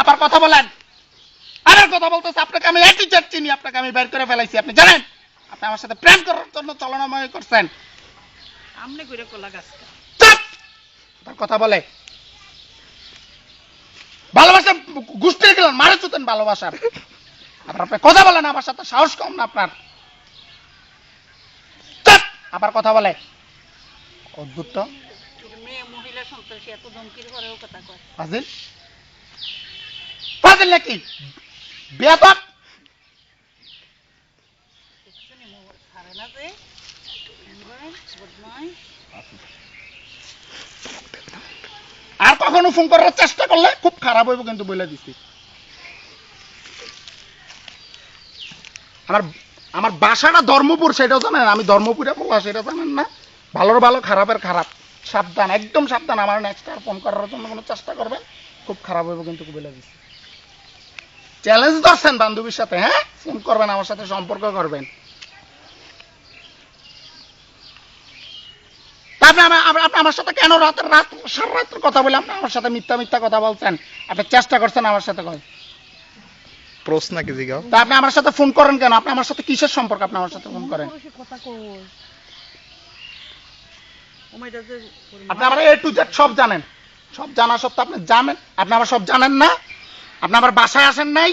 আবার কথা বলেন, আরে কথা বলতেছে। আপনাকে আমি একই চাট চিনি, আপনাকে আমি বের করে ফেলাইছি। আপনি জানেন আপনি আমার সাথে প্রেম করার জন্য চলনাময় করছেন। আমনে কইরা কলা গাছ চুপ! আবার কথা বলে ভালোবাসা গোষ্ঠীর গেলেন মারে চুতেন ভালোবাসার। আবার আপনি কথা বলেন, আমার সাথে সাহস কম না আপনার। চুপ! আবার কথা বলে অদ্ভুত তো। মেয়ে মহিলা সন্ত্রাসী এত ধমকির ঘরেও কথা কয়। ফাজিল ফাজিল নাকি বেয়াদব। দেখছেন মোবাইল ছাড়ে না যে মোবাইল বদমাইশ। আর কখনো ফোন করার চেষ্টা করলে খুব খারাপ হইব কিন্তু বলে দিছি। আমার আমার বাসাটা ধর্মপুর, সেটাও জানেন। আমি ধর্মপুরে বলা, সেটা জানেন না। ভালোর ভালো খারাপের খারাপ। সাবধান, একদম সাবধান। আমার নেক্সট আর ফোন করার জন্য কোনো চেষ্টা করবেন, খুব খারাপ হইব কিন্তু বলে দিছি। চ্যালেঞ্জ ধরছেন বান্ধবীর সাথে, হ্যাঁ ফোন করবেন, আমার সাথে সম্পর্ক করবেন। আপনি আমার সাথে কেন রাত সারা রাত্র কথা বলে আপনি আমার সাথে মিথ্যা মিথ্যা কথা বলছেন? আপনি চেষ্টা করছেন আমার সাথে কয় প্রশ্ন কি জিগাও? তা আপনি আমার সাথে ফোন করেন কেন? আপনি আমার সাথে কিসের সম্পর্ক? আপনি আমার সাথে ফোন করেন, কথা কই ওমাইটা যে আপনি আমার এ টু জেড সব জানেন। সব জানা সত্ত্বেও আপনি জানেন, আপনি আমার সব জানেন না। আপনি আমার বাসায় আসেন নাই,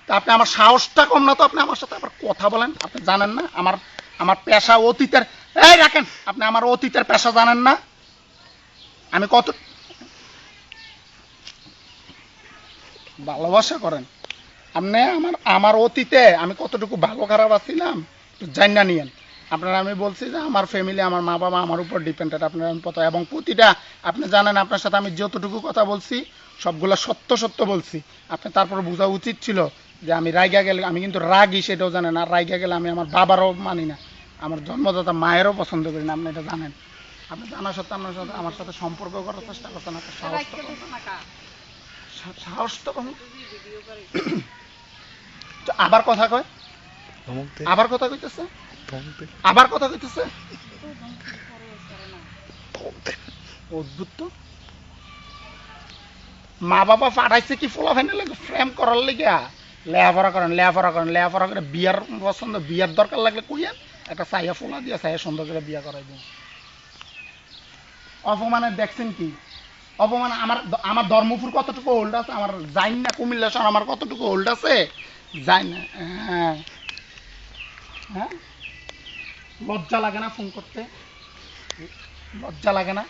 তা আপনি আমার সাহসটা কম না তো আপনি আমার সাথে আবার কথা বলেন? আপনি জানেন না আমার আমার পেশা অতীতের। এই রাখেন, আপনি আমার অতীতের পেশা জানেন না। আমি কত ভালোবাসা করেন আপনি আমার আমার অতীতে আমি কতটুকু ভালো খারাপ আছিলাম জানি না নিয়েন। আপনারা আমি বলছি যে আমার ফ্যামিলি, আমার মা বাবা আমার উপর ডিপেন্ডেড। আপনারা আমি পতা এবং প্রতিটা আপনি জানেন আপনার সাথে আমি যতটুকু কথা বলছি সবগুলো সত্য সত্য বলছি। আপনি তারপর বোঝা উচিত ছিল যে আমি রাইগা গেলে, আমি কিন্তু রাগই সেটাও জানেন। আর রাইগা গেলে আমি আমার বাবারও মানি না, আমার জন্মদাতা মায়েরও পছন্দ করি না। আপনি এটা জানেন। আপনি জানা সত্ত্বেও আপনার সাথে আমার সাথে সম্পর্ক করার চেষ্টা করছেন। আপনার সাহস তো কম না। সাহস তো কম। আবার কথা কয়, আবার কথা কইতেছে, আবার কথা কইতেছে। অদ্ভুত তো। মা বাবা পাঠাইছে কি ফোলা ফাইনাল ফ্রেম করার লেগা? লেহাপড়া করেন, লেহাপড়া করেন, লেহাপড়া করে বিয়ার পছন্দ, বিয়ার দরকার লাগলে কইয়েন, একটা চাইয়া ফোলা দিয়া চাইয়া সুন্দর করে বিয়া করাই দিন। অপমানে দেখছেন কি? অপমান আমার আমার ধর্মপুর কতটুকু হোল্ড আছে, আমার জাইন না কুমিল্লা শহর আমার কতটুকু হোল্ড আছে জানি না। হ্যাঁ হ্যাঁ, লজ্জা লাগে না ফোন করতে? লজ্জা লাগে না?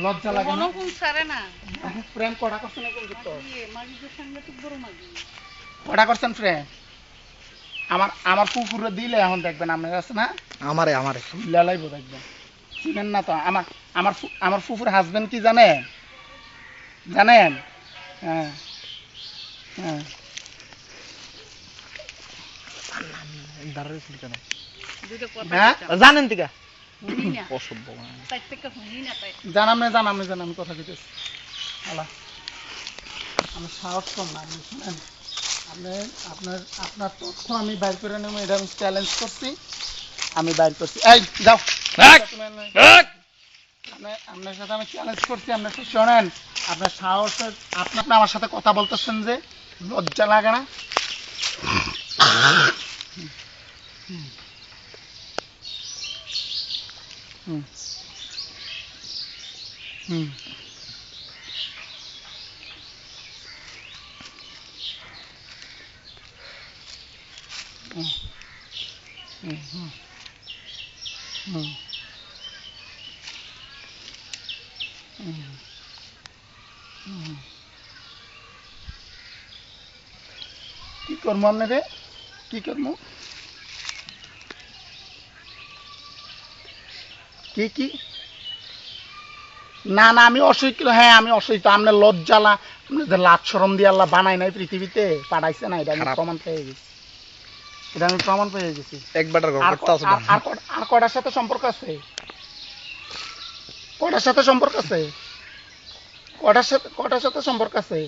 লজ্জা লাগে না? ফোন ছাড়ে না। প্রেম কটা করছেন এখন যুক্ত? মাগিদের সাংঘাতিক বড় মাগি। কটা করছেন প্রেম? আমার আমার কুকুরে দিলে এখন দেখবেন আপনার কাছে না, আমারে আমারে লালাইব দেখবেন। চিনেন না তো আমার আমার আমার ফুফুর হাজবেন্ড কি জানেন? জানেন? হ্যাঁ হ্যাঁ। দুইটা কথা হ্যাঁ? কইতাম। জানেন তিকা শুনি না। অসভ্য চার থেকে শুনি না তাই। জানাম না জানাম না জানাম, আমি কথা কইতেছি। আল্লাহ, আমি সাহস কম না। আপনি শুনেন, আপনি আপনার আপনার তথ্য আমি বাইর করে নেব, এটা আমি চ্যালেঞ্জ করছি, আমি বাইর করছি। এই যাও, আপনার সাথে আমি চ্যালেঞ্জ করছি। আপনার সাথে শোনেন, আপনার সাহস, আপনি আপনি আমার সাথে কথা বলতেছেন যে লজ্জা লাগে না? হুম হুম হুম হুম হুম হুম হুম হুম। কি করবো আপনারে? কি করবো? কি কি? না না, আমি অসহ্য। হ্যাঁ আমি অসহ্য। আপনার লজ্জালা, আপনি যে লাজ শরম দিয়ে আল্লাহ বানাই নাই পৃথিবীতে, পাঠাইছে না, এটা আমি খারাপ। প্রমাণ পেয়ে গেছি। এটা আমি প্রমাণ পেয়ে গেছি। একবারটার আর করতে আছে না আর কটার সাথে সম্পর্ক আছে? কটার সাথে সম্পর্ক আছে? কটার সাথে সম্পর্ক আছে?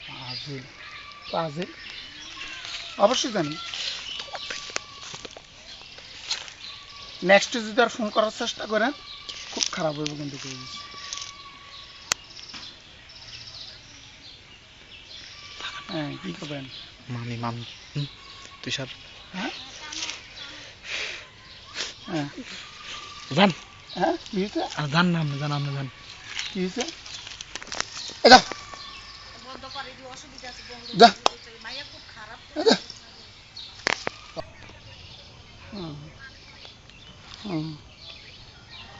ফাজিল ফাজিল। অবশ্যই জানি। নেক্সট যদি আর ফোন করার চেষ্টা করেন খুব খারাপ হইব কিন্তু। হ্যাঁ কি করবেন? মামি মামি তুষার হ্যাঁ হ্যাঁ জান হ্যাঁ কি হয়েছে? আর জান না আপনি জান আপনি জান কি হয়েছে? এই যা বন্ধ করে দিও, অসুবিধা আছে, বন্ধ যা। করে দিও, মাইয়া খুব খারাপ এই যা। হুম, হুম।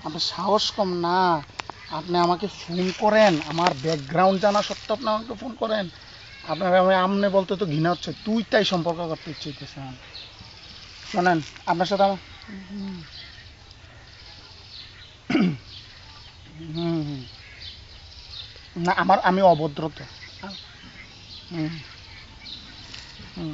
আপনার সাহস কম না, আপনি আমাকে ফোন করেন, আমার ব্যাকগ্রাউন্ড জানা সত্ত্বেও আপনি আমাকে ফোন করেন। আপনার আমি আমনে বলতে তো ঘৃণা হচ্ছে, তুই তাই সম্পর্ক করতে ইচ্ছে হইতেছে আমার। শোনেন আপনার সাথে আমার হুম হুম হুম। না আমি অভদ্র তো। হুম হুম